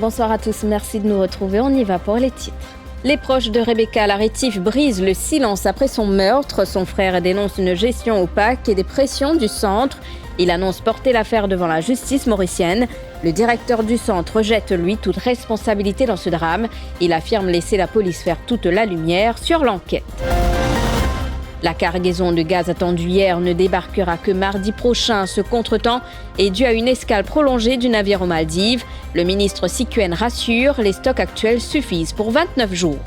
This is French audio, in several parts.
bonsoir à tous. Merci de nous retrouver. On y va pour les titres. Les proches de Rebecca Laretif brisent le silence après son meurtre. Son frère dénonce une gestion opaque et des pressions du centre. Il annonce porter l'affaire devant la justice mauricienne. Le directeur du centre rejette, lui, toute responsabilité dans ce drame. Il affirme laisser la police faire toute la lumière sur l'enquête. La cargaison de gaz attendue hier ne débarquera que mardi prochain. Ce contretemps est dû à une escale prolongée du navire aux Maldives. Le ministre Sikuen rassure, les stocks actuels suffisent pour 29 jours.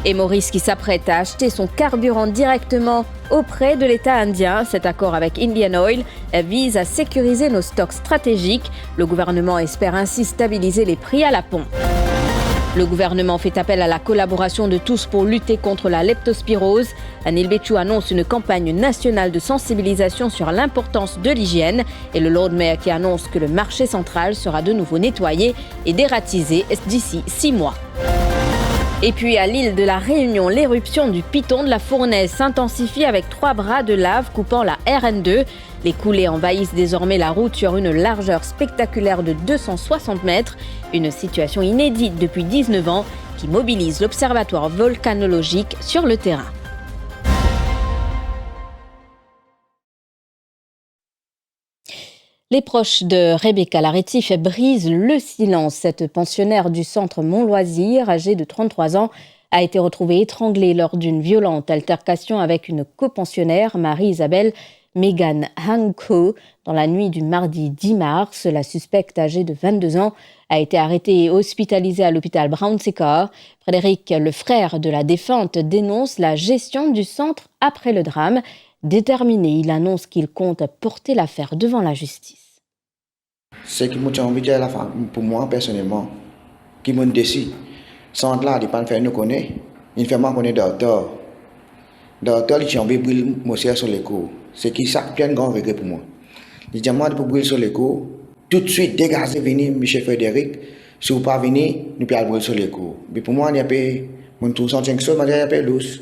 Et Maurice qui s'apprête à acheter son carburant directement auprès de l'État indien. Cet accord avec Indian Oil vise à sécuriser nos stocks stratégiques. Le gouvernement espère ainsi stabiliser les prix à la pompe. Le gouvernement fait appel à la collaboration de tous pour lutter contre la leptospirose. Anil Béchou annonce une campagne nationale de sensibilisation sur l'importance de l'hygiène. Et le Lord Mayor qui annonce que le marché central sera de nouveau nettoyé et dératisé d'ici 6 mois. Et puis à l'île de la Réunion, l'éruption du piton de la Fournaise s'intensifie avec 3 bras de lave coupant la RN2. Les coulées envahissent désormais la route sur une largeur spectaculaire de 260 mètres. Une situation inédite depuis 19 ans qui mobilise l'Observatoire volcanologique sur le terrain. Les proches de Rebecca Laretif brisent le silence. Cette pensionnaire du centre Mont-Loisir, âgée de 33 ans, a été retrouvée étranglée lors d'une violente altercation avec une copensionnaire, Marie-Isabelle Megan Hanko, dans la nuit du mardi 10 mars. La suspecte, âgée de 22 ans, a été arrêtée et hospitalisée à l'hôpital Brown-Séquard. Frédéric, le frère de la défunte, dénonce la gestion du centre après le drame. Déterminé, il annonce qu'il compte porter l'affaire devant la justice. Ce qui m'a envie de dire pour moi personnellement, qui m'a décidé, sans là, il ne pas faire nous connaître, il fait moi connaître docteur. Docteur, il a envie de brûler mon sur les coups. C'est qui ça plein de grands regrets pour moi. Il dit moi de brûler sur les coups, tout de suite dégager venir Michel Frédéric, si vous pas venir, nous pouvons brûler sur les coups. Mais pour moi, il y a pas mon tout senti quelque chose, il y a pas lousse.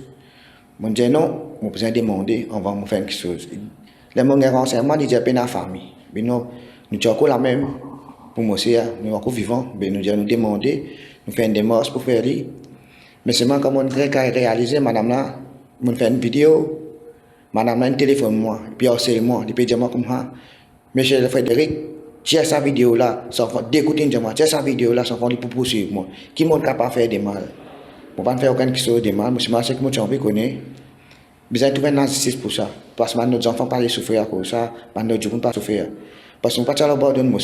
Je dis non, je besoin demander, on va me faire quelque chose. Les gens renseignements disent qu'il y a une famille. Mais non, nous sommes encore la même. Pour moi, nous sommes encore vivants. Nous devons demander, nous faisons une démarche pour faire ça. Mais seulement quand on a réalisé, madame là, on fait une vidéo, madame là, un téléphone moi, puis harcèle moi, il peut dire moi comme ça. Monsieur Frédéric, tiens sa vidéo là, d'écouter moi, tiens sa vidéo là, sans faire pour poursuivre moi. Qui m'a capable de faire des mal? On ne va pas faire aucune chose de mal, mais c'est que moi, j'ai envie de connaître. Besoin de trouver une justice pour ça. Parce que nos enfants ne peuvent pas souffrir pour ça, nos gens ne peuvent pas souffrir. Parce qu'on ne peut pas avoir de moi.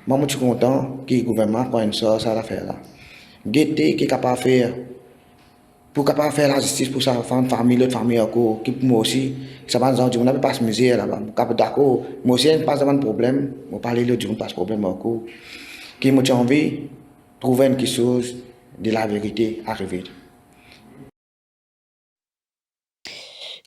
Moi, je suis content que le gouvernement prenne ça à l'affaire là. Guetter qui est capable de faire, pour capable faire la justice pour sa famille, l'autre famille encore, qui pour moi aussi, ça va nous dire, on n'a pas de misère là-bas. D'accord, moi aussi, je n'ai pas de problème. Je vais parler l'autre, je n'ai pas de problème encore. Qui m'a envie de trouver quelque chose de la vérité arrivée.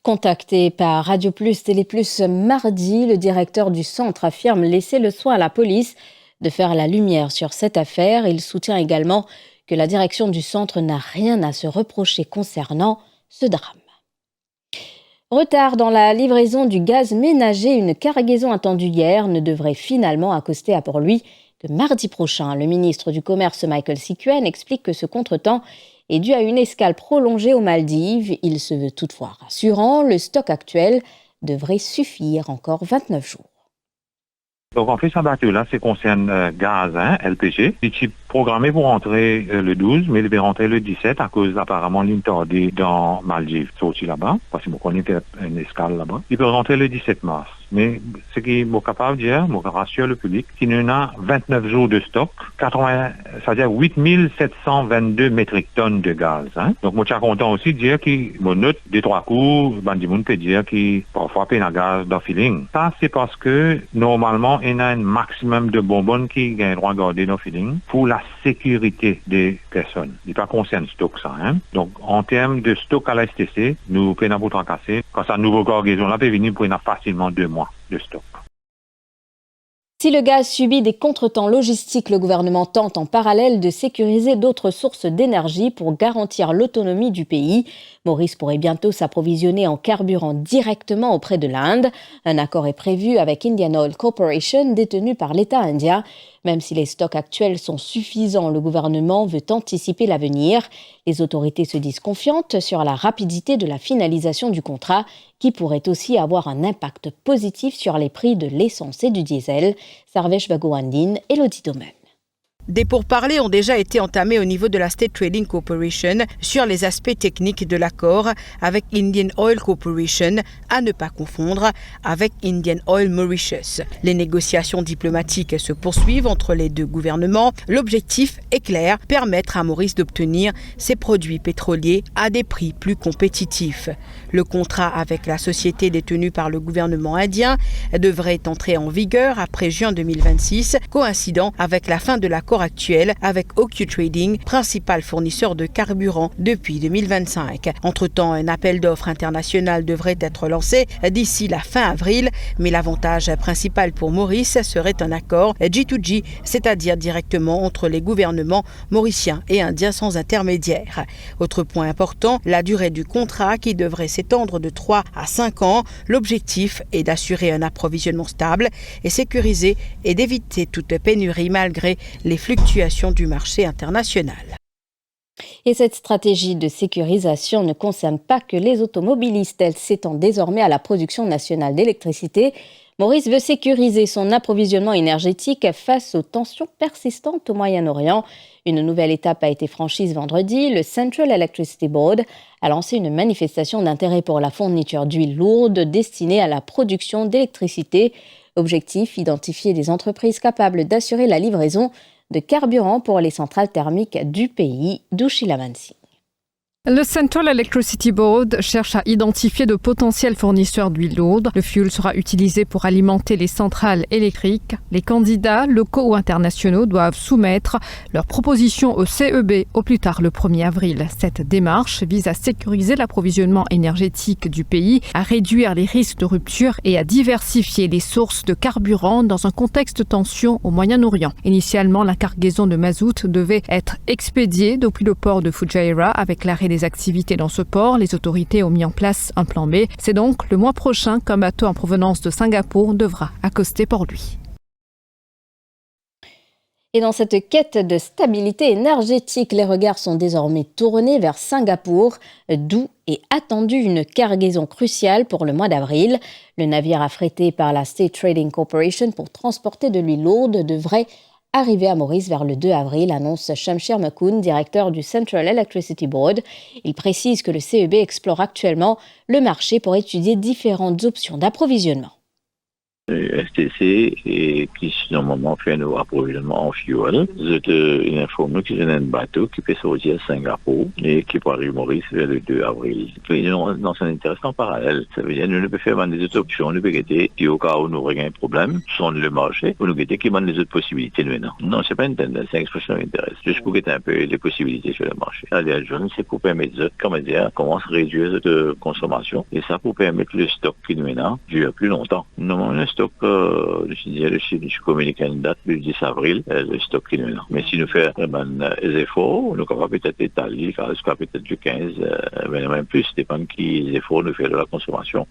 Contacté par Radio Plus, Télé Plus mardi, le directeur du centre affirme laisser le soin à la police de faire la lumière sur cette affaire. Il soutient également que la direction du centre n'a rien à se reprocher concernant ce drame. Retard dans la livraison du gaz ménager, une cargaison attendue hier ne devrait finalement accoster à Port-Louis que mardi prochain. Le ministre du Commerce Michael Sikuen explique que ce contretemps est dû à une escale prolongée aux Maldives. Il se veut toutefois rassurant, le stock actuel devrait suffire encore 29 jours. Donc en fait, ce bateau-là, c'est concerne gaz, LPG. Il est programmé pour rentrer le 12, mais il devait rentrer le 17 à cause apparemment d'une tordée dans Maldives, sorti là-bas, parce qu'on connaît une escale là-bas. Il peut rentrer le 17 mars. Mais ce qui est capable de dire, je rassure le public, qu'il y en a 29 jours de stock, c'est-à-dire 8722 métriques tonnes de gaz. Donc, moi, je suis content aussi de dire qu'il note des 3 coups, on peut dire qu'il parfois peine à gaz dans feeling. Ça, c'est parce que, normalement, il y a un maximum de bonbonnes qui ont le droit de garder dans feeling pour la sécurité des personnes. Il n'est pas concerne stock, ça. Donc, en termes de stock à la STC, nous pouvons pas tracasser. Quand ça nouveau cargaison là peut venir pour facilement 2 mois de stock. Si le gaz subit des contretemps logistiques, le gouvernement tente en parallèle de sécuriser d'autres sources d'énergie pour garantir l'autonomie du pays. Maurice pourrait bientôt s'approvisionner en carburant directement auprès de l'Inde. Un accord est prévu avec Indian Oil Corporation, détenu par l'État indien. Même si les stocks actuels sont suffisants, le gouvernement veut anticiper l'avenir. Les autorités se disent confiantes sur la rapidité de la finalisation du contrat, qui pourrait aussi avoir un impact positif sur les prix de l'essence et du diesel. Sarvesh Bagouandine, Elodie Domen. Des pourparlers ont déjà été entamés au niveau de la State Trading Corporation sur les aspects techniques de l'accord avec Indian Oil Corporation, à ne pas confondre avec Indian Oil Mauritius. Les négociations diplomatiques se poursuivent entre les deux gouvernements. L'objectif est clair, permettre à Maurice d'obtenir ses produits pétroliers à des prix plus compétitifs. Le contrat avec la société détenue par le gouvernement indien devrait entrer en vigueur après juin 2026, coïncidant avec la fin de l'accord actuel avec OQ Trading, principal fournisseur de carburant depuis 2025. Entre-temps, un appel d'offres international devrait être lancé d'ici la fin avril, mais l'avantage principal pour Maurice serait un accord G2G, c'est-à-dire directement entre les gouvernements mauriciens et indiens sans intermédiaire. Autre point important, la durée du contrat qui devrait s'étendre de 3 à 5 ans. L'objectif est d'assurer un approvisionnement stable et sécurisé et d'éviter toute pénurie malgré les fluctuations du marché international. Et cette stratégie de sécurisation ne concerne pas que les automobilistes. Elle s'étend désormais à la production nationale d'électricité. Maurice veut sécuriser son approvisionnement énergétique face aux tensions persistantes au Moyen-Orient. Une nouvelle étape a été franchie ce vendredi. Le Central Electricity Board a lancé une manifestation d'intérêt pour la fourniture d'huile lourde destinée à la production d'électricité. Objectif, identifier des entreprises capables d'assurer la livraison de carburant pour les centrales thermiques du pays, d'Ushila Mansi. Le Central Electricity Board cherche à identifier de potentiels fournisseurs d'huile lourde. Le fuel sera utilisé pour alimenter les centrales électriques. Les candidats, locaux ou internationaux, doivent soumettre leurs propositions au CEB au plus tard le 1er avril. Cette démarche vise à sécuriser l'approvisionnement énergétique du pays, à réduire les risques de rupture et à diversifier les sources de carburant dans un contexte de tension au Moyen-Orient. Initialement, la cargaison de mazout devait être expédiée depuis le port de Fujairah. Avec l'arrêt des activités dans ce port, les autorités ont mis en place un plan B. C'est donc le mois prochain qu'un bateau en provenance de Singapour devra accoster Port-Louis. Et dans cette quête de stabilité énergétique, les regards sont désormais tournés vers Singapour, d'où est attendue une cargaison cruciale pour le mois d'avril. Le navire affrété par la State Trading Corporation pour transporter de l'huile lourde devrait arriver à Maurice vers le 2 avril, annonce Shamshir Makoun, directeur du Central Electricity Board. Il précise que le CEB explore actuellement le marché pour étudier différentes options d'approvisionnement. STC et qui normalement fait un approvisionnement en fuel. Il informe qu'il y a un bateau qui peut sortir à Singapour et qui peut arriver à Maurice vers le 2 avril. Non, c'est intéressant en parallèle. Ça veut dire que nous ne pouvons faire vendre des autres options, nous pouvons guetter, et au cas où nous aurions un problème, sur le marché, nous guetter qui vendent les autres possibilités maintenant. Non, c'est pas une tendance, c'est une expression qui m'intéresse. Juste pour guetter un peu les possibilités sur le marché. Allez, c'est pour permettre de, comment dire, commence à réduire cette consommation et ça pour permettre le stock qui nous maintenant dure plus longtemps. Normalement, le stock, je communique une date le 10 avril, le stock qui nous maintenant. Mais si nous faisons les efforts, nous pouvons peut-être étaler jusqu'à peut-être du 15, même plus, dépend qui les efforts nous fait de la consommation.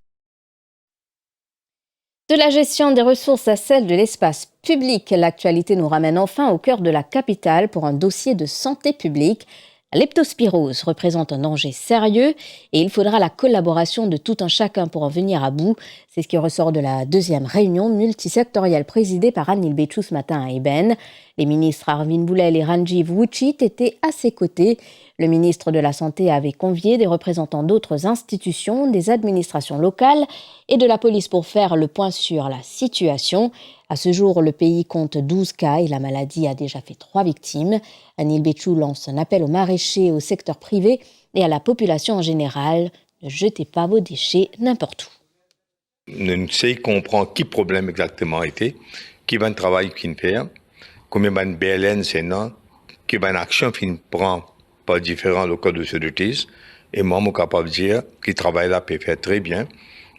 De la gestion des ressources à celle de l'espace public, l'actualité nous ramène enfin au cœur de la capitale pour un dossier de santé publique. La leptospirose représente un danger sérieux et il faudra la collaboration de tout un chacun pour en venir à bout. C'est ce qui ressort de la deuxième réunion multisectorielle présidée par Anil Béchou ce matin à Eben. Les ministres Arvind Boulel et Ranjiv Wuchit étaient à ses côtés. Le ministre de la Santé avait convié des représentants d'autres institutions, des administrations locales et de la police pour faire le point sur la situation. À ce jour, le pays compte 12 cas et la maladie a déjà fait 3 victimes. Anil Béchou lance un appel aux maraîchers, au secteur privé et à la population en général. Ne jetez pas vos déchets n'importe où. Nous essayons de comprendre qui le problème exactement était, qui va le travail qu'il fait, combien de BLN c'est non, qui va l'action qu'il prend par différents locaux de sécurité. Et moi, je suis capable de dire qu'il travaille là peut faire très bien,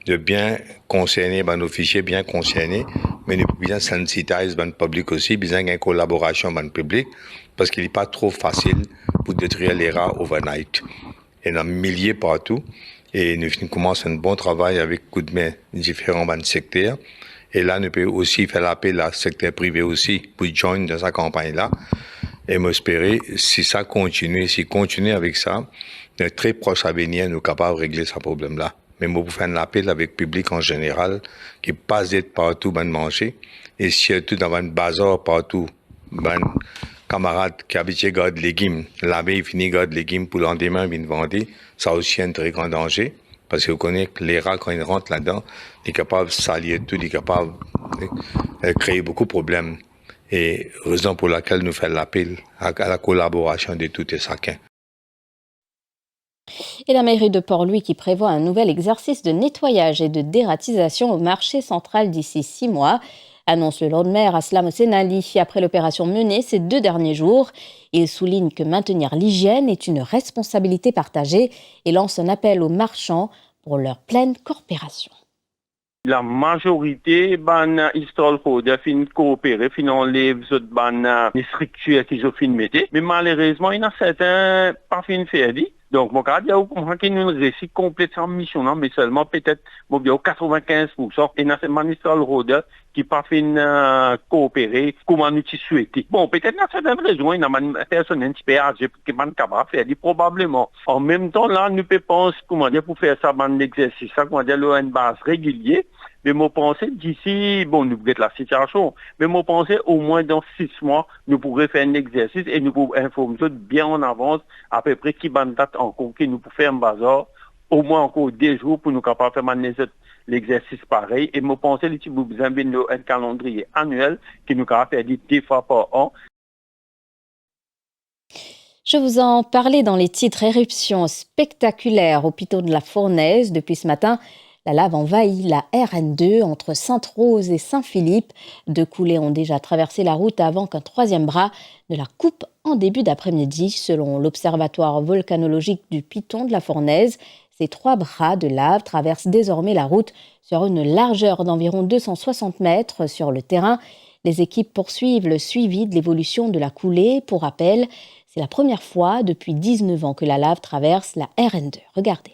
de bien concerner nos fichiers, bien concernés, mais nous pouvons sensitiser le public aussi, besoin d'une collaboration avec le public, parce qu'il n'est pas trop facile pour détruire les rats overnight. Il y en a milliers partout, et nous commençons un bon travail avec coup de main différents secteurs, Et là, nous pouvons aussi faire l'appel à secteur privé aussi pour joindre dans sa campagne-là. Et m'espérer, si ça continue, avec ça, dans très proche avenir, nous sommes capables de régler ce problème-là. Mais moi, pour faire un appel avec le public en général, qui passe d'être partout, ben manger, et surtout dans un bazar partout, ben camarades qui habitent garde légumes, la veille finit garde légumes pour le lendemain, viennent vendre, ça aussi un très grand danger. Parce que vous connaissez que les rats, quand ils rentrent là-dedans, ils sont capables de salir tout, ils sont capables de créer beaucoup de problèmes. Et raison pour laquelle nous faisons l'appel à la collaboration de tout et chacun. Et la mairie de Port-Louis qui prévoit un nouvel exercice de nettoyage et de dératisation au marché central d'ici 6 mois, annonce le Lord Mayor Aslam Senali après l'opération menée ces 2 derniers jours. Il souligne que maintenir l'hygiène est une responsabilité partagée et lance un appel aux marchands pour leur pleine coopération. La majorité ban historical code fin coopérer fin enlève autres ban les structures qu'ils ont fin mettre mais malheureusement il y en a certains pas fin faire dit. Donc, mon cas, il y a une réussite complète sans mission, mais seulement peut-être 95%. Et dans ce ministère Roder qui pas fait coopérer comme nous souhaité. Bon, peut-être dans certaines raisons, il y a une personne un petit peu âgée qui est capable de faire, probablement. En même temps, là, nous peut penser, pour faire ça, l'exercice, ça, une base régulière. Mais moi, pensais d'ici, bon, nous peut-être la situation, mais moi, pensais au moins dans 6 mois, nous pourrions faire un exercice et nous pourrons informer bien en avance, à peu près qui va date encore, qui nous pourrons faire un bazar, au moins encore 2 jours pour nous capables de faire l'exercice pareil. Et moi, pensais que nous avons un calendrier annuel qui nous capable faire 2 fois par an. Je vous en parlais dans les titres. Éruption spectaculaire au Piton de la Fournaise depuis ce matin. La lave envahit la RN2 entre Sainte-Rose et Saint-Philippe. 2 coulées ont déjà traversé la route avant qu'un 3e bras ne la coupe en début d'après-midi. Selon l'Observatoire volcanologique du Piton de la Fournaise, ces 3 bras de lave traversent désormais la route sur une largeur d'environ 260 mètres sur le terrain. Les équipes poursuivent le suivi de l'évolution de la coulée. Pour rappel, c'est la première fois depuis 19 ans que la lave traverse la RN2. Regardez.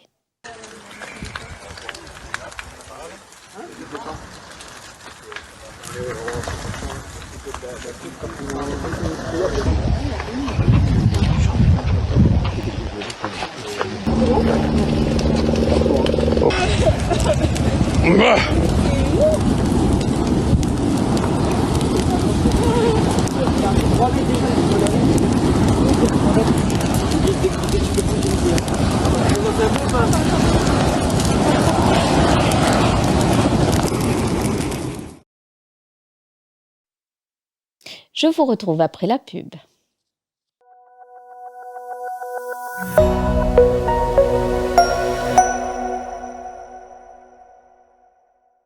Je vous retrouve après la pub.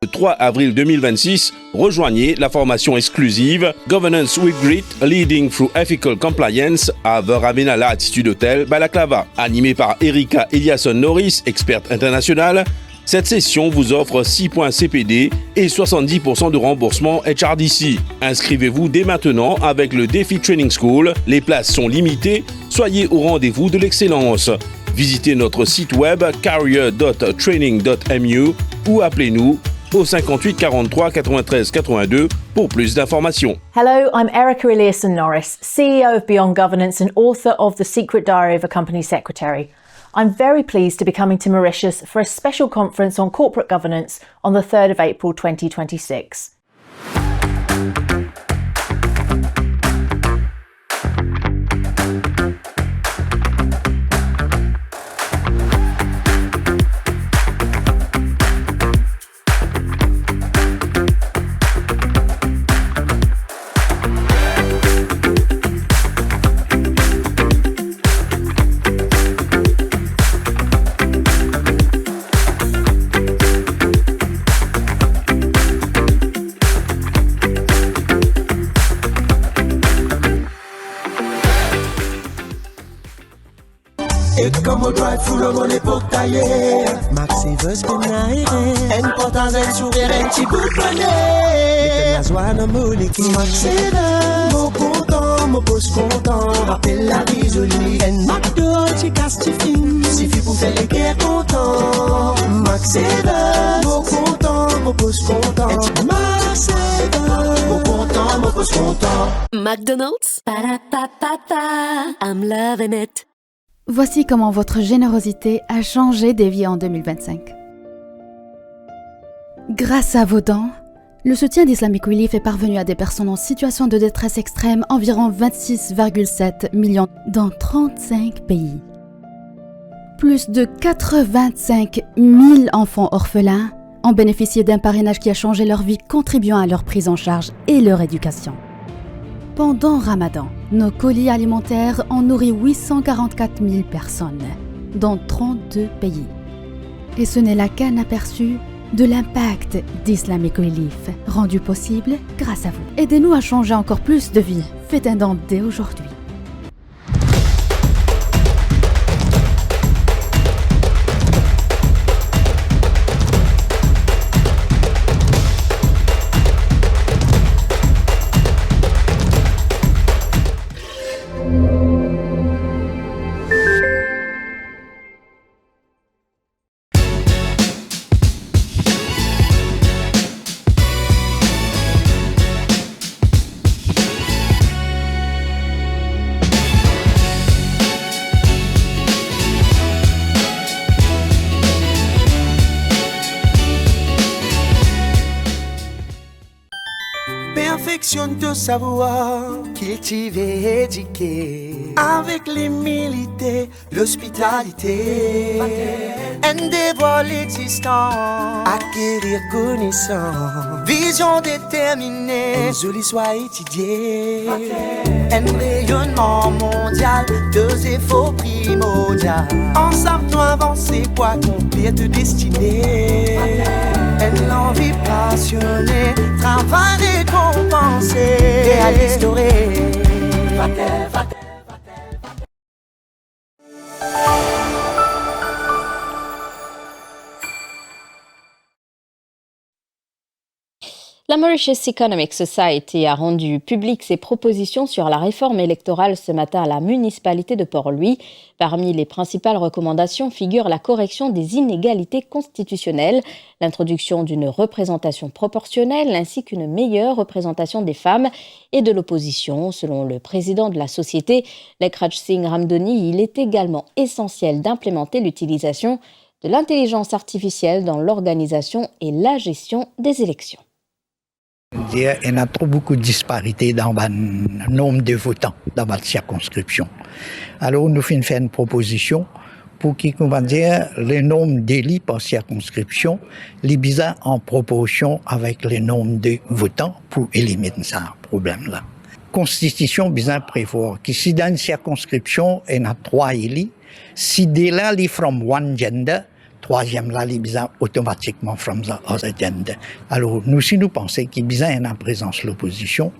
Le 3 avril 2026, rejoignez la formation exclusive Governance with Grit Leading through Ethical Compliance à The Ravenala Attitude Hotel Balaclava. Animée par Erika Eliasson Norris, experte internationale, cette session vous offre 6 points CPD et 70% de remboursement HRDC. Inscrivez-vous dès maintenant avec le Défi Training School. Les places sont limitées. Soyez au rendez-vous de l'excellence. Visitez notre site web career.training.mu ou appelez-nous au 58 43 93 82 pour plus d'informations. Hello, I'm Erika Eliasson Norris, CEO of Beyond Governance and author of The Secret Diary of a Company Secretary. I'm very pleased to be coming to Mauritius for a special conference on corporate governance on the 3rd of April 2026. Et comme au drive full on l'époque taillée Maxi veut se bénaïrer En portant un sourire, un petit bout de bonnet Et que la joie n'a molique Maxi là, mon content, mon boss content Rappelle la vie jolie En McDo, tu casses, tu filmes Suffit pour faire les guerres contents Maxi là, mon content, mon pouce content. Mon content, mon pouce content. McDonald's, pa-da-pa-pa-pa, I'm loving it. Voici comment votre générosité a changé des vies en 2025. Grâce à vos dons, le soutien d'Islamic Relief est parvenu à des personnes en situation de détresse extrême, environ 26,7 millions dans 35 pays. Plus de 85 000 enfants orphelins ont bénéficié d'un parrainage qui a changé leur vie, contribuant à leur prise en charge et leur éducation. Pendant Ramadan, nos colis alimentaires ont nourri 844 000 personnes dans 32 pays. Et ce n'est là qu'un aperçu de l'impact d'Islamic Relief, rendu possible grâce à vous. Aidez-nous à changer encore plus de vies. Faites un don dès aujourd'hui. Perfectionne ton savoir, cultiver, éduquer, avec l'humilité, l'hospitalité, un dévoile existant, acquérir connaissance, vision déterminée, joli soit étudié, un rayonnement mondial, deux efforts primordial, ensemble nous avancer pour accomplir de destinée, une envie passionnée, travail récompensé, réalise doré, va-t-elle, va-t-elle. La Mauritius Economic Society a rendu publiques ses propositions sur la réforme électorale ce matin à la municipalité de Port-Louis. Parmi les principales recommandations figure la correction des inégalités constitutionnelles, l'introduction d'une représentation proportionnelle ainsi qu'une meilleure représentation des femmes et de l'opposition. Selon le président de la société, Lekraj Singh Ramdoni, il est également essentiel d'implémenter l'utilisation de l'intelligence artificielle dans l'organisation et la gestion des élections. Il y a trop beaucoup de disparités dans le nombre de votants dans la circonscription. Alors nous faisons une proposition pour qu'il le nombre d'élus par circonscription les bizarres en proportion avec le nombre de votants pour éliminer ce problème-là. La Constitution bizarre prévoit que si dans une circonscription il y a 3 élus, si dès là ils from one gender, troisième là, les bizarres automatiquement from the other gender. Alors, nous, si nous pensons qu'il y a une présence de l'opposition,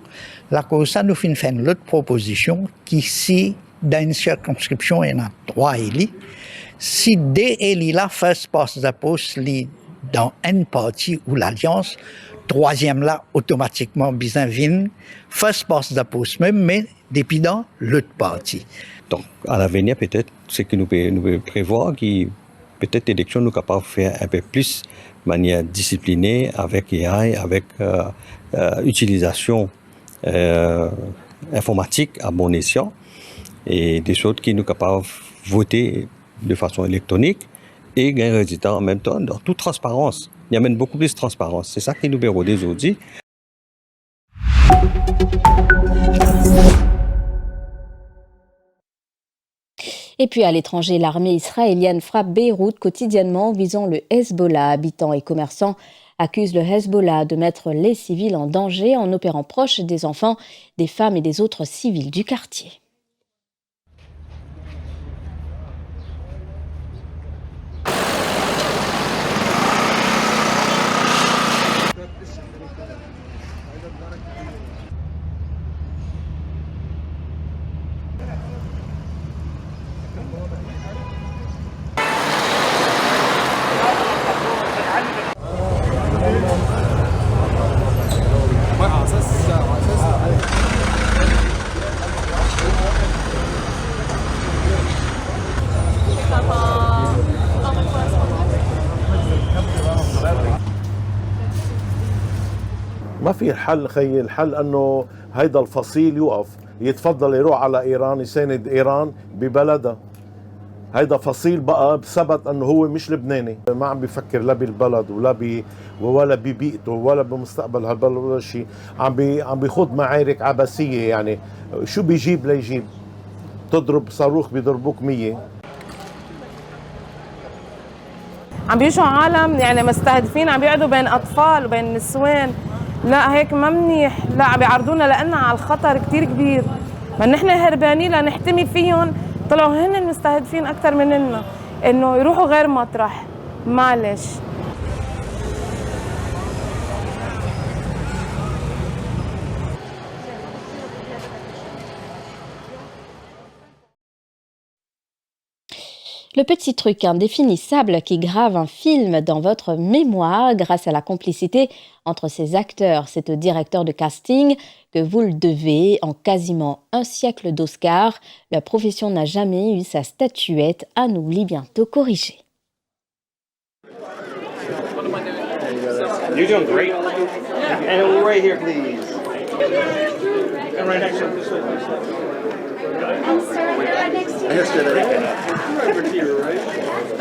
la cause ça, nous faisons une autre proposition qui, si dans une circonscription, il y a 3 élus, si des élus là, first past the post, dans une partie ou l'alliance, troisième là, automatiquement, bizarre vient, first past the post même, mais depuis dans l'autre partie. Donc, à l'avenir, peut-être, ce que nous pouvons prévoir, qui peut-être l'élection nous capable de faire un peu plus de manière disciplinée avec AI, avec utilisation informatique à bon escient et des choses qui nous capable de voter de façon électronique et gagner un résultat en même temps dans toute transparence. Il y a même beaucoup plus de transparence. C'est ça qui nous permet aujourd'hui. Et puis à l'étranger, l'armée israélienne frappe Beyrouth quotidiennement, visant le Hezbollah. Habitants et commerçants accusent le Hezbollah de mettre les civils en danger en opérant proche des enfants, des femmes et des autres civils du quartier. في حل خيي، الحل انه هيدا الفصيل يوقف، يتفضل يروح على ايران يساند ايران ببلدها. هيدا فصيل بقى بثبت انه هو مش لبناني، ما عم بيفكر لا بالبلد ولا ببيئته ولا بمستقبل هالبلد ولا شيء، عم بيخوض معارك عبثيه. يعني شو بيجيب ليجيب؟ تضرب صاروخ بيضربوك 100. عم بيجوا عالم يعني مستهدفين، عم بيقعدوا بين اطفال وبين نسوان. لا هيك ما منيح، لا عم بيعرضونا لنا على الخطر كثير كبير. ما نحن هربانين لنحتمي فيهم، طلعوا هن المستهدفين اكثر مننا، انه يروحوا غير مطرح. معلش. Le petit truc indéfinissable qui grave un film dans votre mémoire grâce à la complicité entre ses acteurs, c'est au directeur de casting que vous le devez. En quasiment un siècle d'Oscar, la profession n'a jamais eu sa statuette, un oubli bientôt corrigé. You're doing great. And right here, please. And right next to this way.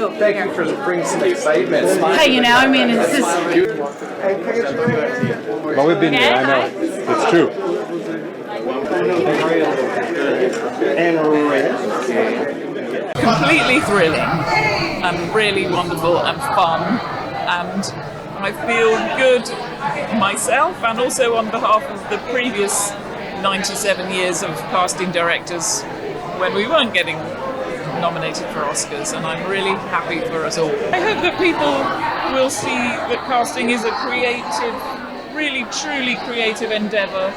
Oh, thank you for bringing some excitement. Hey, you know, I mean, it's just... Well, we've been there, I know. It's true. completely thrilling and really wonderful and fun, and I feel good myself and also on behalf of the previous 97 years of casting directors when we weren't getting nominated for Oscars, and I'm really happy for us all. I hope that people will see that casting is a creative, really truly creative endeavour,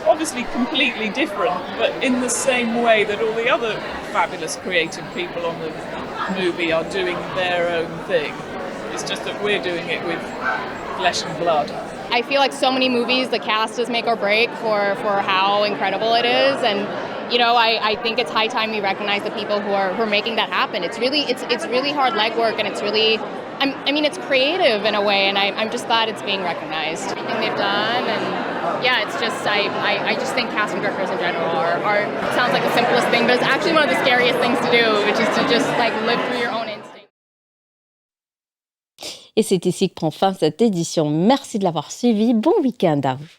obviously completely different, but in the same way that all the other fabulous creative people on the movie are doing their own thing. It's just that we're doing it with flesh and blood. I feel like so many movies, the cast is make or break for how incredible it is, and you know, I think it's high time we recognize the people who are making that happen. It's really hard legwork, and it's really, I mean, it's creative in a way, and I'm just glad it's being recognized. Everything they've done, and yeah, it's just I just think casting directors in general are it sounds like the simplest thing, but it's actually one of the scariest things to do, which is to just like live through your own instinct. Et c'est ici que prend fin cette édition. Merci de l'avoir suivi. Bon week-end à vous.